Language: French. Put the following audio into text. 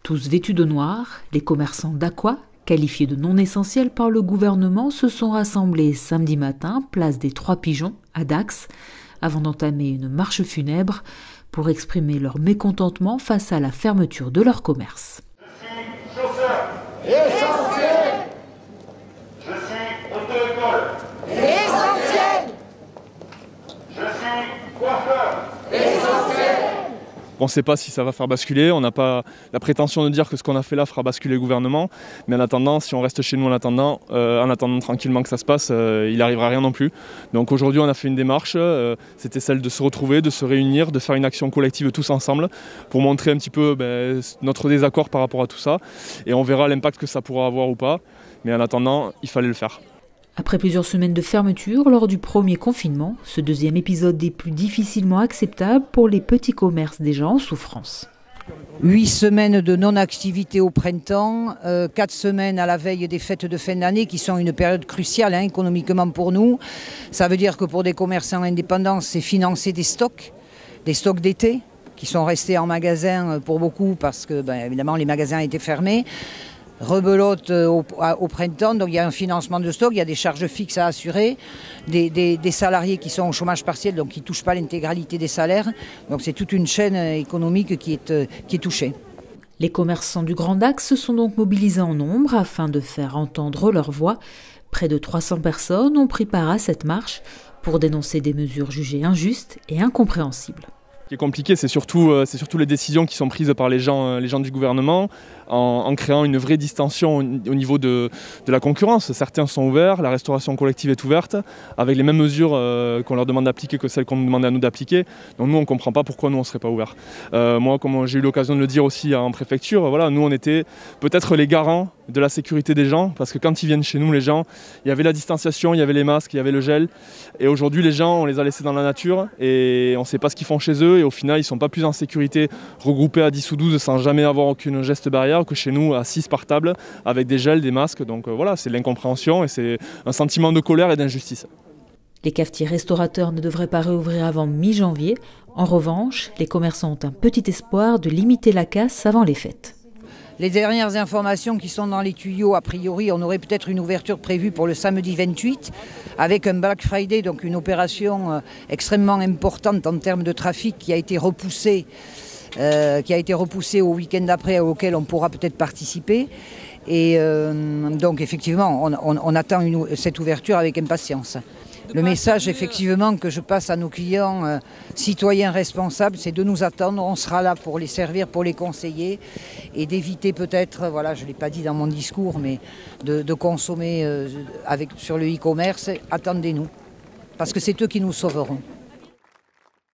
Tous vêtus de noir, les commerçants d'Aqua, qualifiés de non essentiels par le gouvernement, se sont rassemblés samedi matin, place des Trois Pigeons, à Dax, avant d'entamer une marche funèbre pour exprimer leur mécontentement face à la fermeture de leur commerce. Je suis chausseur. Essentiel. Je suis auto-école. Essentiel. Je suis coiffeur. Essentiel. On ne sait pas si ça va faire basculer, on n'a pas la prétention de dire que ce qu'on a fait là fera basculer le gouvernement, mais en attendant, si on reste chez nous en attendant tranquillement que ça se passe, il n'arrivera rien non plus. Donc aujourd'hui on a fait une démarche, c'était celle de se retrouver, de se réunir, de faire une action collective tous ensemble pour montrer un petit peu notre désaccord par rapport à tout ça, et on verra l'impact que ça pourra avoir ou pas, mais en attendant, il fallait le faire. Après plusieurs semaines de fermeture lors du premier confinement, ce deuxième épisode est plus difficilement acceptable pour les petits commerces déjà en souffrance. 8 semaines de non-activité au printemps, 4 semaines à la veille des fêtes de fin d'année qui sont une période cruciale économiquement pour nous. Ça veut dire que pour des commerçants indépendants, c'est financer des stocks d'été qui sont restés en magasin pour beaucoup parce que évidemment les magasins étaient fermés. Rebelote au printemps, donc il y a un financement de stock, il y a des charges fixes à assurer, des salariés qui sont au chômage partiel, donc qui ne touchent pas l'intégralité des salaires. Donc c'est toute une chaîne économique qui est touchée. Les commerçants du Grand Dax se sont donc mobilisés en nombre afin de faire entendre leur voix. Près de 300 personnes ont pris part à cette marche pour dénoncer des mesures jugées injustes et incompréhensibles. Ce qui est compliqué, c'est surtout les décisions qui sont prises par les gens du gouvernement en créant une vraie distension au niveau de la concurrence. Certains sont ouverts, la restauration collective est ouverte, avec les mêmes mesures qu'on leur demande d'appliquer que celles qu'on nous demande à nous d'appliquer. Donc nous, on ne comprend pas pourquoi nous, on ne serait pas ouverts. Moi, comme j'ai eu l'occasion de le dire aussi en préfecture, voilà, nous, on était peut-être les garants de la sécurité des gens, parce que quand ils viennent chez nous, les gens, il y avait la distanciation, il y avait les masques, il y avait le gel. Et aujourd'hui, les gens, on les a laissés dans la nature et on ne sait pas ce qu'ils font chez eux. Et au final, ils ne sont pas plus en sécurité regroupés à 10 ou 12 sans jamais avoir aucune geste barrière que chez nous à 6 par table avec des gels, des masques. Donc voilà, c'est de l'incompréhension et c'est un sentiment de colère et d'injustice. Les cafetiers restaurateurs ne devraient pas réouvrir avant mi-janvier. En revanche, les commerçants ont un petit espoir de limiter la casse avant les fêtes. Les dernières informations qui sont dans les tuyaux, a priori, on aurait peut-être une ouverture prévue pour le samedi 28 avec un Black Friday, donc une opération extrêmement importante en termes de trafic qui a été repoussée au week-end d'après auquel on pourra peut-être participer. Et donc effectivement, on attend cette ouverture avec impatience. Le message effectivement que je passe à nos clients citoyens responsables, c'est de nous attendre, on sera là pour les servir, pour les conseiller et d'éviter peut-être, voilà, je ne l'ai pas dit dans mon discours, mais de consommer sur le e-commerce. Attendez-nous, parce que c'est eux qui nous sauveront.